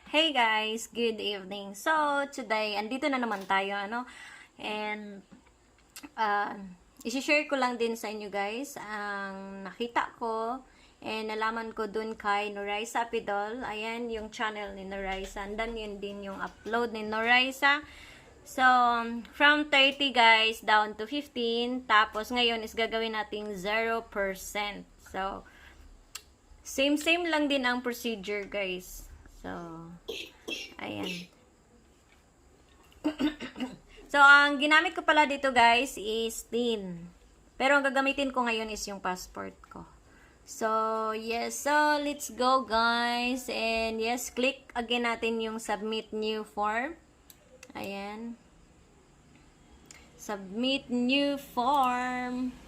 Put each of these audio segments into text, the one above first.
Hey guys, good evening. So, today, andito na naman tayo, and, isi-share ko lang din sa inyo guys, ang nakita ko, and nalaman ko dun kay Noraisa Pidol. Ayan, yung channel ni Noraisa, and then yun din yung upload ni Noraisa. So, from 30 guys, down to 15, tapos ngayon is gagawin nating 0%. So, same lang din ang procedure guys. So, ayan. So, ang ginamit ko pala dito guys is tin. Pero ang gagamitin ko ngayon is yung passport ko. So, yes. So, let's go guys. And yes, click again natin yung submit new form. Ayan. Submit new form.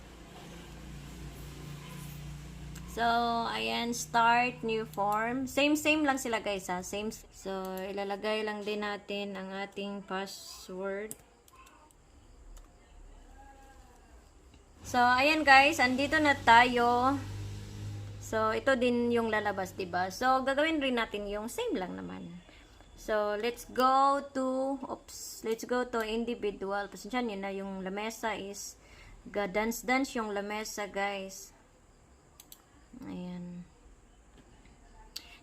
So, ayan, start new form. Same lang sila guys ha. Same. So, ilalagay lang din natin ang ating password. So, ayan guys, andito na tayo. So, ito din yung lalabas, diba? So, gagawin rin natin yung same lang naman. So, let's go to individual. Pasensya nyo na yung lamesa is dance yung lamesa guys. Ayan.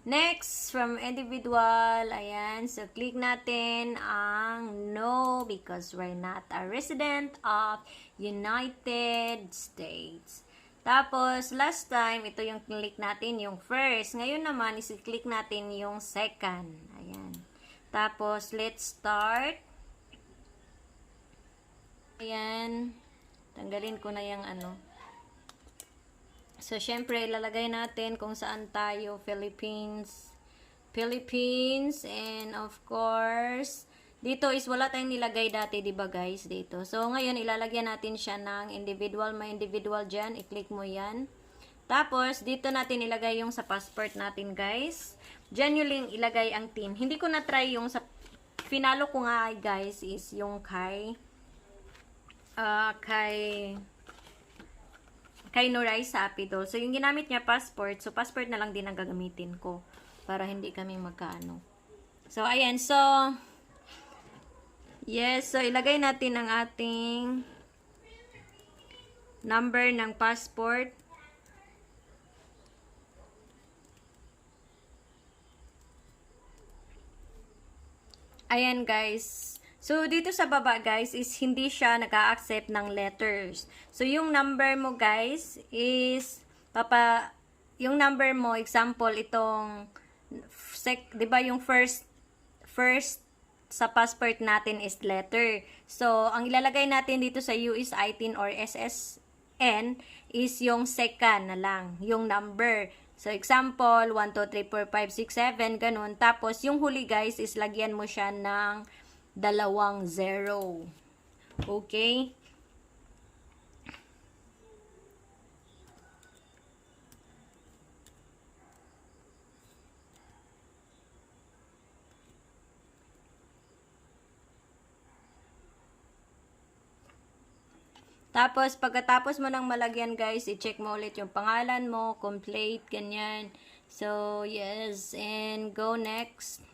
Next, from individual, ayan. So, click natin ang no because we're not a resident of United States. Tapos, last time, ito yung click natin, yung first. Ngayon naman, isi-click natin yung second. Ayan. Tapos, let's start. Ayan. Tanggalin ko na yung So, syempre, ilalagay natin kung saan tayo, Philippines, and of course, dito is wala tayong nilagay dati, diba guys, dito. So, ngayon, ilalagyan natin siya ng individual, may individual dyan, i-click mo yan. Tapos, dito natin ilagay yung sa passport natin, guys. Dyan yung ilagay ang team. Hindi ko na-try yung sa, finalo ko nga, guys, is yung kay Noraisa Apidol. So, yung ginamit niya passport. So, passport na lang din ang gagamitin ko. Para hindi kami magkaano. So, ayan. So, yes. So, ilagay natin ang ating number ng passport. Ayan, guys. So, dito sa baba, guys, is hindi siya nag-a-accept ng letters. So, yung number mo, guys, is, yung number mo, example, itong, diba yung first sa passport natin is letter. So, ang ilalagay natin dito sa US ITIN or SSN is yung second na lang, yung number. So, example, 1, 2, 3, 4, 5, 6, 7, ganun. Tapos, yung huli, guys, is lagyan mo siya ng 2 zero. Okay? Tapos, pagkatapos mo nang malagyan, guys, i-check mo ulit yung pangalan mo, complete, ganyan. So, yes. And go next.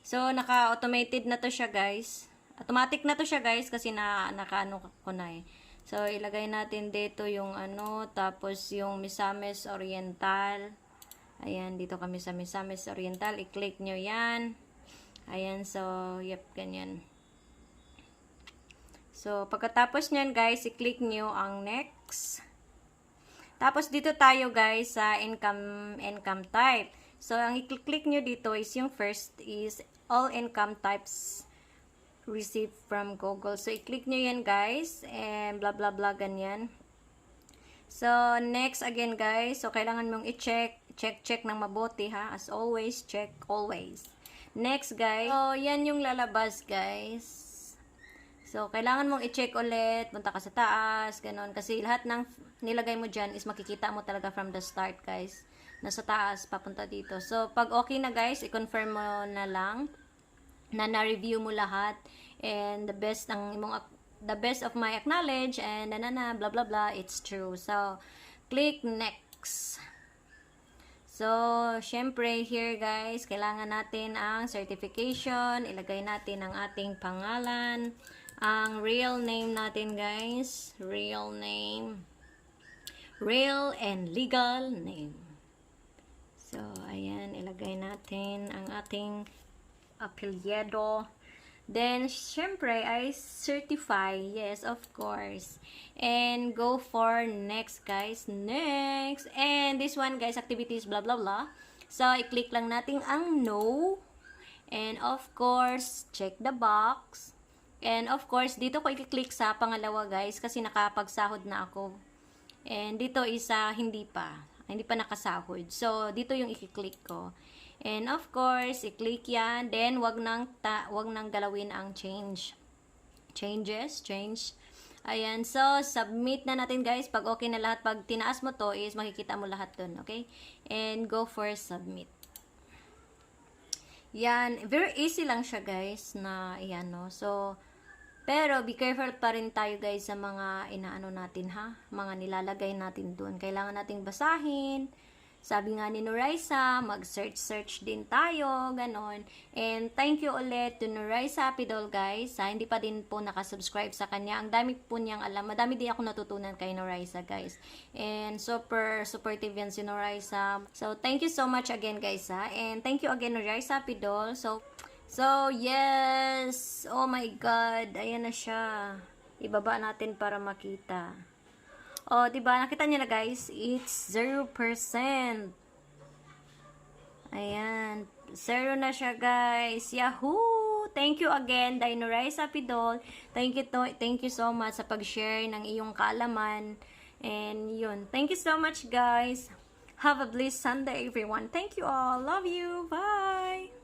So, naka-automated na to siya, guys. Automatic na to siya, guys, kasi naka-ano ko na eh. So, ilagay natin dito yung tapos yung Misamis Oriental. Ayan, dito kami sa Misamis Oriental. I-click nyo yan. Ayan, so, yep, ganyan. So, pagkatapos nyan, guys, i-click nyo ang next. Tapos, dito tayo, guys, sa income type. So, ang i-click nyo dito is yung first is all income types received from Google. So, i-click nyo yan, guys. And blah, blah, blah, ganyan. So, next again, guys. So, kailangan mong i-check. Check ng mabuti, ha. As always, check always. Next, guys. So, yan yung lalabas, guys. So, kailangan mong i-check ulit. Punta ka sa taas, ganun. Kasi lahat ng nilagay mo dyan is makikita mo talaga from the start, guys. Nasa taas, papunta dito. So, pag okay na guys, i-confirm mo na lang na na-review mo lahat and the best of my acknowledge and blah blah blah, it's true. So, click next. So, syempre, here guys, kailangan natin ang certification. Ilagay natin ang ating pangalan. Ang real name natin guys. Real name. Real and legal name. So, ayan, ilagay natin ang ating apelyido. Then, syempre, I certify. Yes, of course. And go for next, guys. Next. And this one, guys, activities, blah, blah, blah. So, i-click lang natin ang no. And, of course, check the box. And, of course, dito ko i-click sa pangalawa, guys, kasi nakapagsahod na ako. And, dito isa, hindi pa nakasahod. So, dito yung i-click ko. And of course, i-click yan. Then, wag nang galawin ang change. Change. Ayan. So, submit na natin guys. Pag okay na lahat, pag tinaas mo to is makikita mo lahat dun. Okay? And go for submit. Yan. Very easy lang siya guys na yan no. So, pero be careful pa rin tayo guys sa mga inaano natin ha. Mga nilalagay natin dun. Kailangan nating basahin. Sabi nga ni Noraisa, mag-search din tayo, ganon. And thank you ulit to Noraisa Pidol, guys. Hindi pa din po nakasubscribe sa kanya. Ang dami po niyang alam. Madami din ako natutunan kay Noraisa, guys. And super supportive yan si Noraisa. So, thank you so much again, guys, ha. And thank you again, Noraisa Pidol. So, yes. Oh my God. Ayan na siya. Ibaba natin para makita. Oh, diba? Nakita niyo na guys, it's 0%. Ayan. 0 na siya guys. Yahoo! Thank you again, Dinoraisa Pidol. Thank you so much sa pag-share ng iyong kaalaman. And yun. Thank you so much guys. Have a blessed Sunday everyone. Thank you all. Love you. Bye!